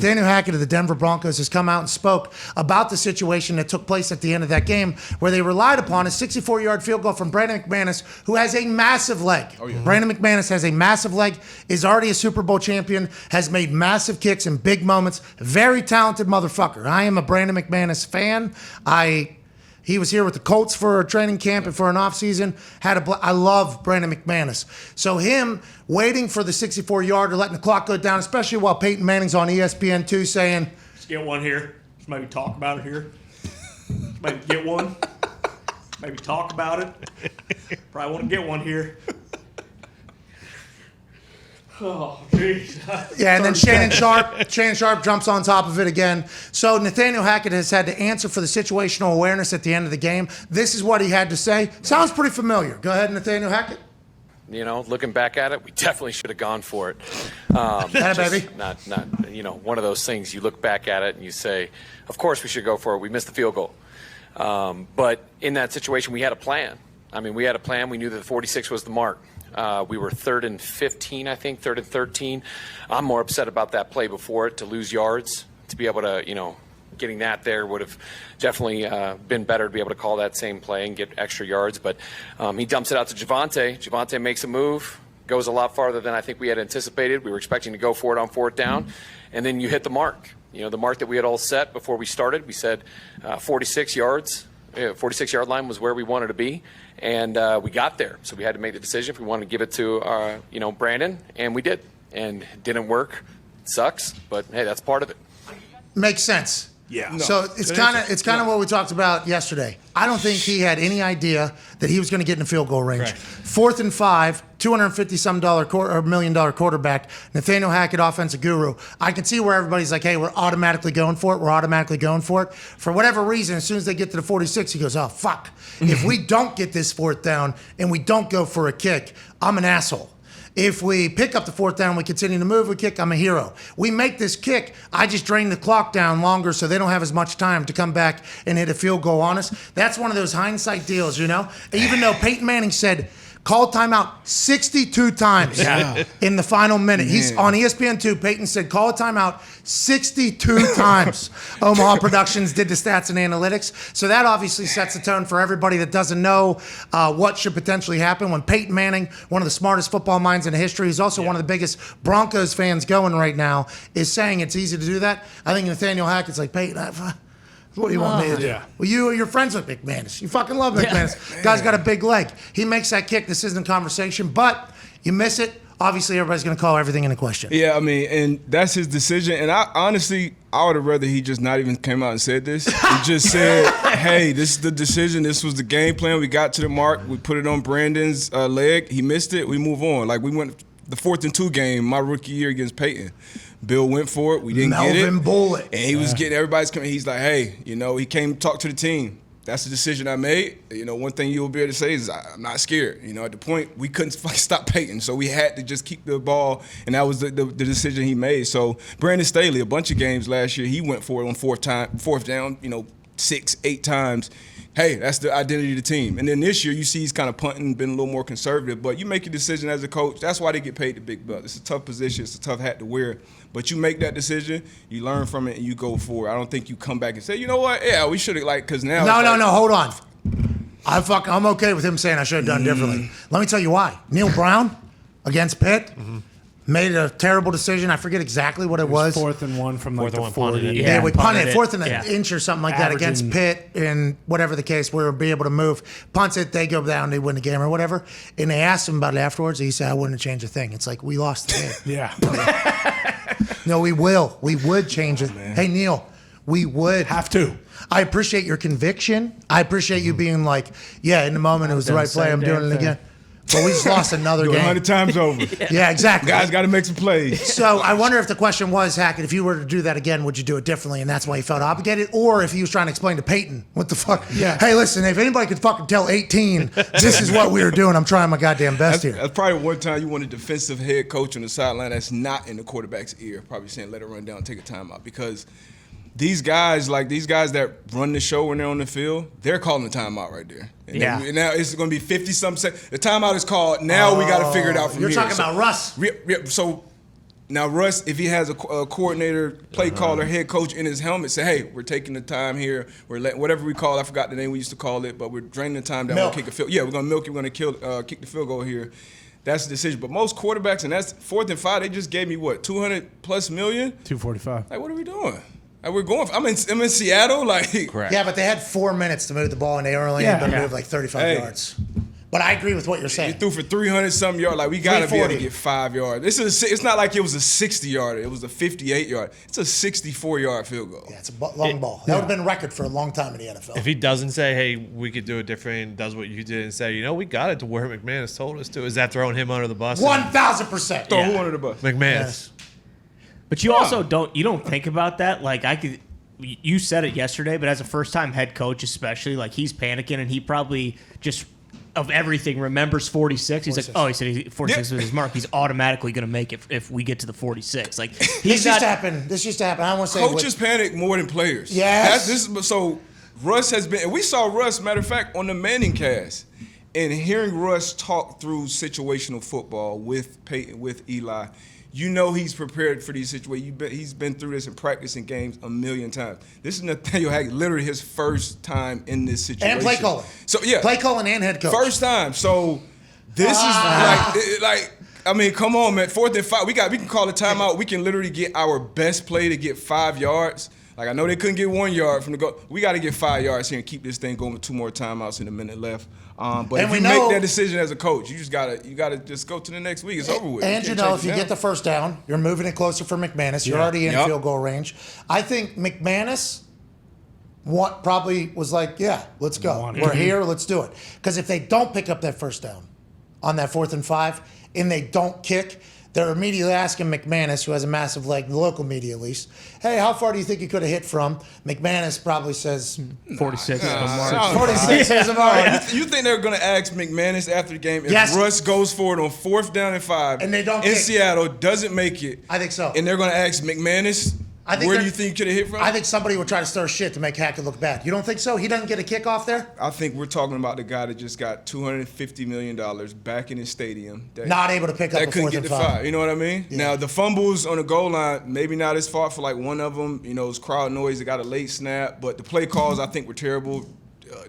Nathaniel Hackett of the Denver Broncos has come out and spoke about the situation that took place at the end of that game where they relied upon a 64-yard field goal from Brandon McManus, who has a massive leg. Oh, yeah. Brandon McManus has a massive leg, is already a Super Bowl champion, has made massive kicks in big moments. Very talented motherfucker. I am a Brandon McManus fan. He was here with the Colts for a training camp and for an offseason. I love Brandon McManus. So him waiting for the 64-yard or letting the clock go down, especially while Peyton Manning's on ESPN2 saying, let's get one here. Let's maybe talk about it here. Maybe get one. Maybe talk about it. Probably want to get one here. Oh, jeez. Yeah, and then Shannon Sharp jumps on top of it again. So Nathaniel Hackett has had to answer for the situational awareness at the end of the game. This is what he had to say. Sounds pretty familiar. Go ahead, Nathaniel Hackett. You know, looking back at it, we definitely should have gone for it. Baby. Not, you know, one of those things you look back at it and you say, of course we should go for it. We missed the field goal. But in that situation, we had a plan. I mean, we had a plan. We knew that the 46 was the mark. We were 3rd and 15, I think, 3rd and 13. I'm more upset about that play before it, to lose yards, to be able to, you know, getting that there would have definitely been better to be able to call that same play and get extra yards. But he dumps it out to Javonte. Javonte makes a move, goes a lot farther than I think we had anticipated. We were expecting to go for it on 4th down, and then you hit the mark. You know, the mark that we had all set before we started. We said 46 yards. 46-yard line was where we wanted to be, and we got there. So we had to make the decision if we wanted to give it to, you know, Brandon, and we did. And it didn't work. It sucks, but hey, that's part of it. Makes sense. Yeah. So it's kind of what we talked about yesterday. I don't think he had any idea that he was going to get in the field goal range. Right. 4th and 5, $250 million quarterback, Nathaniel Hackett, offensive guru. I can see where everybody's like, hey, we're automatically going for it. We're automatically going for it. For whatever reason, as soon as they get to the 46, he goes, oh, fuck. If we don't get this 4th down and we don't go for a kick, I'm an asshole. If we pick up the 4th down, we continue to move, we kick, I'm a hero. We make this kick, I just drain the clock down longer so they don't have as much time to come back and hit a field goal on us. That's one of those hindsight deals, you know? Even though Peyton Manning said, call timeout 62 times in the final minute. He's on ESPN2. Peyton said, call a timeout 62 times. Omaha Productions did the stats and analytics. So that obviously sets the tone for everybody that doesn't know what should potentially happen when Peyton Manning, one of the smartest football minds in history, who's also one of the biggest Broncos fans going right now, is saying it's easy to do that. I think Nathaniel Hackett's like, Peyton, what do you want me to do? Yeah. Well, you're friends with McManus. You fucking love McManus. Guy's got a big leg. He makes that kick. This isn't a conversation, but you miss it. Obviously, everybody's going to call everything into question. Yeah, I mean, and that's his decision. And I honestly would have rather he just not even came out and said this. He just said, hey, this is the decision. This was the game plan. We got to the mark. We put it on Brandon's leg. He missed it. We move on. Like, we went the 4th and 2 game my rookie year against Peyton. Bill went for it. We didn't get it. Melvin Bullitt. And he was getting everybody's coming. He's like, hey, you know, he came to talk to the team. That's the decision I made. You know, one thing you'll be able to say is I'm not scared. You know, at the point, we couldn't fucking stop Peyton, so we had to just keep the ball, and that was the decision he made. So Brandon Staley, a bunch of games last year, he went for it on 4th down, you know, 6, 8 times. Hey, that's the identity of the team. And then this year, you see he's kind of punting, been a little more conservative. But you make a decision as a coach. That's why they get paid the big bucks. It's a tough position. It's a tough hat to wear. But you make that decision, you learn from it, and you go for it. I don't think you come back and say, you know what? Yeah, we should have, like, because now. No, hold on. I'm okay with him saying I should have done differently. Let me tell you why. Neil Brown against Pitt. Made a terrible decision. I forget exactly what it was. 4th and 1 from like the 40. Yeah, we punted it 4th and an inch or something like that against Pitt, and whatever the case, we would be able to move. Punts it, they go down, they win the game or whatever. And they asked him about it afterwards. He said, I wouldn't have changed a thing. It's like, we lost the game. No, we will. We would change it. Hey, Neil, we would. Have to. I appreciate your conviction. I appreciate you being like, yeah, in the moment it was the right play. I'm doing it again. But we just lost another game. 100 times over. Yeah, exactly. Guys got to make some plays. So I wonder if the question was, Hackett, if you were to do that again, would you do it differently? And that's why he felt obligated? Or if he was trying to explain to Peyton, what the fuck? Yeah. Hey, listen, if anybody could fucking tell 18, this is what we were doing. I'm trying my goddamn best here. That's probably one time you want a defensive head coach on the sideline that's not in the quarterback's ear, probably saying, let it run down, take a timeout. Because these guys that run the show when they're on the field, they're calling the timeout right there. And now it's going to be 50-something seconds. The timeout is called. Now we got to figure it out from here. You're talking about Russ. So Now, Russ, if he has a coordinator, play caller, head coach in his helmet, say, hey, we're taking the time here. We're letting, whatever we call it, I forgot the name we used to call it, but we're draining the time down. We'll kick a field. Yeah, we're going to milk it. We're going to kick the field goal here. That's the decision. But most quarterbacks, and that's 4th and 5, they just gave me, what, $200+ million? 245. Like, what are we doing? Like, we're going. I'm in Seattle. Like, Correct. Yeah, but they had 4 minutes to move the ball, and they were only able to move like 35 yards. But I agree with what you're saying. You threw for 300-something yards. Like, we got to be able to 340. get 5 yards. It's not like it was a 60-yarder. It was a 58-yard. It's a 64-yard field goal. Yeah, it's a long ball. That would have been a record for a long time in the NFL. If he doesn't say, hey, we could do it different, does what you did and say, you know, we got it to where McManus told us to, is that throwing him under the bus? 1,000%. Throw who under the bus? McManus. But you also don't think about that. Like, you said it yesterday, but as a first-time head coach especially, like, he's panicking, and he probably just – of everything, remembers 46. He's 46. like, oh, he said 46 was his mark. He's automatically going to make it if we get to the 46. Like, This he's used to not. happen. This used to happen. I don't want to say Coaches panic more than players. Yes. So Russ has been, and we saw Russ, matter of fact, on the Manning cast, and hearing Russ talk through situational football with Peyton, with Eli, you know he's prepared for these situations. He's been through this in practice in games a million times. This is Nathaniel Hackett, literally his first time in this situation. And play calling. So, yeah. play calling and head coach. First time. So this is like, I mean, come on, man. 4th and 5. We can call a timeout. We can literally get our best play to get 5 yards. Like, I know they couldn't get 1 yard from the goal. We got to get 5 yards here and keep this thing going with 2 more timeouts and a minute left. But if you make that decision as a coach, you gotta just go to the next week. It's over with. And you know, if you get the first down, you're moving it closer for McManus. You're already in field goal range. I think McManus probably was like, yeah, let's go. We're here, let's do it. Because if they don't pick up that first down on that 4th and 5, and they don't kick, they're immediately asking McManus, who has a massive leg, the local media at least, hey, how far do you think you could have hit from? McManus probably says 46 is the mark. 46 is a mark. You think they're going to ask McManus after the game if Yes. Russ goes for it on 4th down and 5 And they don't in kick. Seattle, doesn't make it? I think so. And they're going to ask McManus, where do you think you could have hit from? I think somebody would try to stir shit to make Hackett look bad. You don't think so? He doesn't get a kickoff there? I think we're talking about the guy that just got $250 million back in his stadium. Not able to pick up That a couldn't 4th get and the 5. 5. You know what I mean? Yeah. Now, the fumbles on the goal line, maybe not his fault for like one of them. You know, it was crowd noise. They got a late snap. But the play calls, I think, were terrible.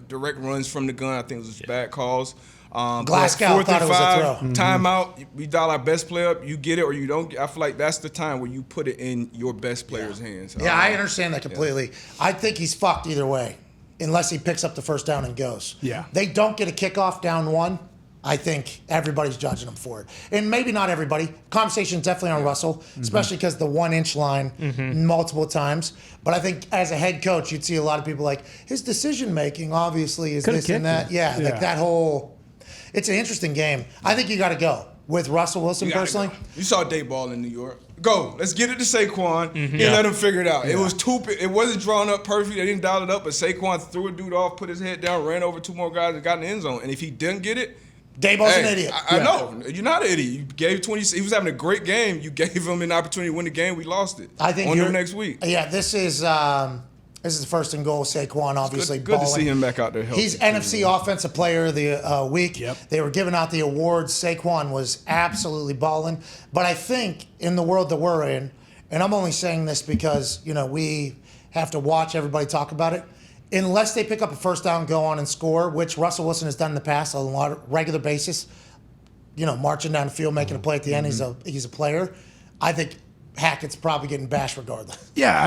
Direct runs from the gun, I think it was bad calls. Glasgow 4th thought and it was a 5, throw. timeout. We dial our best player up. You get it or you don't get. I feel like that's the time where you put it in your best player's hands. Yeah, I understand that completely. I think he's fucked either way, unless he picks up the first down and goes. Yeah. They don't get a kickoff down 1. I think everybody's judging him for it. And maybe not everybody. Conversation's definitely on Russell, especially because the 1-inch line multiple times. But I think as a head coach, you'd see a lot of people like, his decision-making obviously is this and that. Yeah, like that whole – it's an interesting game. I think you got to go with Russell Wilson You gotta personally. go. You saw Day Ball in New York. Go. Let's get it to Saquon and let him figure it out. It was it wasn't drawn up perfect. They didn't dial it up, but Saquon threw a dude off, put his head down, ran over 2 more guys, and got in the end zone. And if he didn't get it, Dayball's an idiot. I know. You're not an idiot. You gave 20. He was having a great game. You gave him an opportunity to win the game. We lost it. I think on you're to next week. Yeah, this is the first and goal. Saquon obviously Good to balling. see him back out there healthy. He's NFC Offensive Player of the week. Yep. They were giving out the awards. Saquon was absolutely balling. But I think in the world that we're in, and I'm only saying this because we have to watch everybody talk about it. Unless they pick up a first down, go on and score, which Russell Wilson has done in the past on a regular basis. Marching down the field, making a play at the end. He's a player. I think Hackett's probably getting bashed regardless. Yeah.